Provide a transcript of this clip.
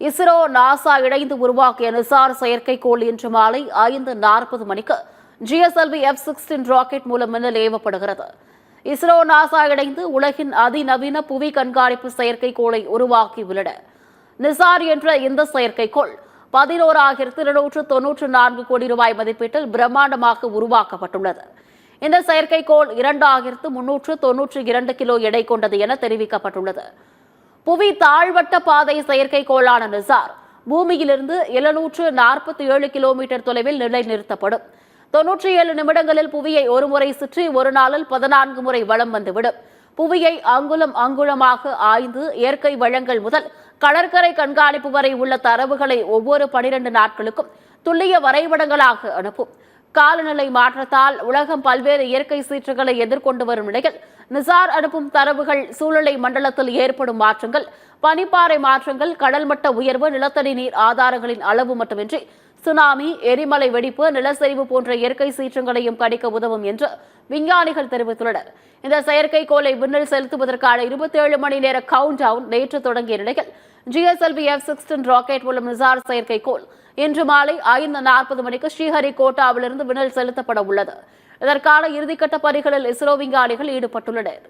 ISRO NASA இணைந்து உருவாக்கிய நிசார் செயற்கைக்கோள் இன்று மாலை 5:40 மணிக்கு GSLV F-16 ராக்கெட் மூலம் விண்ணில் ஏவப்படுகிறது. இஸ்ரோ நாசா இணைந்து உலகின் அதிநவீன புவி கண்காணிப்பு செயற்கைக்கோளை உருவாக்கியுள்ளன. நிசார் என்ற இந்த செயற்கைக்கோள் 11,294 கோடி ரூபாய் மதிப்பீட்டில் பிரம்மாண்டமாக உருவாக்கப்பட்டுள்ளது. இந்த செயற்கைக்கோள் 2,392 கிலோ எடை கொண்டது என தெரிவிக்கப்பட்டுள்ளது. புவி தாழ்வட்ட பாதை செயற்கைக்கோளான நிசார் பூமியிலிருந்து 747 கிலோமீட்டர் தொலைவில் நிலைநிறுத்தப்படும். 97 நிமிடங்களில் புவியை ஒருமுறை சுற்றி ஒரு நாளில் 14 முறை வலம் வந்துவிடும். புவியை அங்குலம் அங்குலமாக ஆய்ந்து இயற்கை வளங்கள் முதல் கடற்கரை கண்காணிப்பு வரை உள்ள தரவுகளை ஒவ்வொரு 12 நாட்களுக்கும் துல்லிய வரைபடங்களாக அனுப்பும். காலநிலை மாற்றத்தால் உலகம் பல்வேறு இயற்கை சீற்றங்களை எதிர்கொண்டு வரும் நிலையில் நிசார் அனுப்பும் தரவுகள் சூழ்நிலை மண்டலத்தில் ஏற்படும் மாற்றங்கள், பனிப்பாறை மாற்றங்கள், கடல் மட்ட உயர்வு, நிலத்தடி நீர் ஆதாரங்களின் அளவு மட்டுமின்றி சுனாமி, எரிமலை வெடிப்பு, நிலச்சரிவு போன்ற இயற்கை சீற்றங்களையும் கணிக்க உதவும் என்று விஞ்ஞானிகள் தெரிவித்துள்ளனர். இந்த செயற்கைக்கோளை விண்ணில் செலுத்துவதற்கான 27 மணி நேர கவுண்ட் டவுன் நேற்று தொடங்கிய நிலையில் GSLV F-16 ராக்கெட் மூலம் நிசார் செயற்கைக்கோள் இன்று மாலை 5:40 மணிக்கு ஸ்ரீஹரிகோட்டாவிலிருந்து விண்ணில் செலுத்தப்பட உள்ளது. இதற்கான இறுதிக்கட்ட பணிகளில் இஸ்ரோ விஞ்ஞானிகள் ஈடுபட்டுள்ளனர்.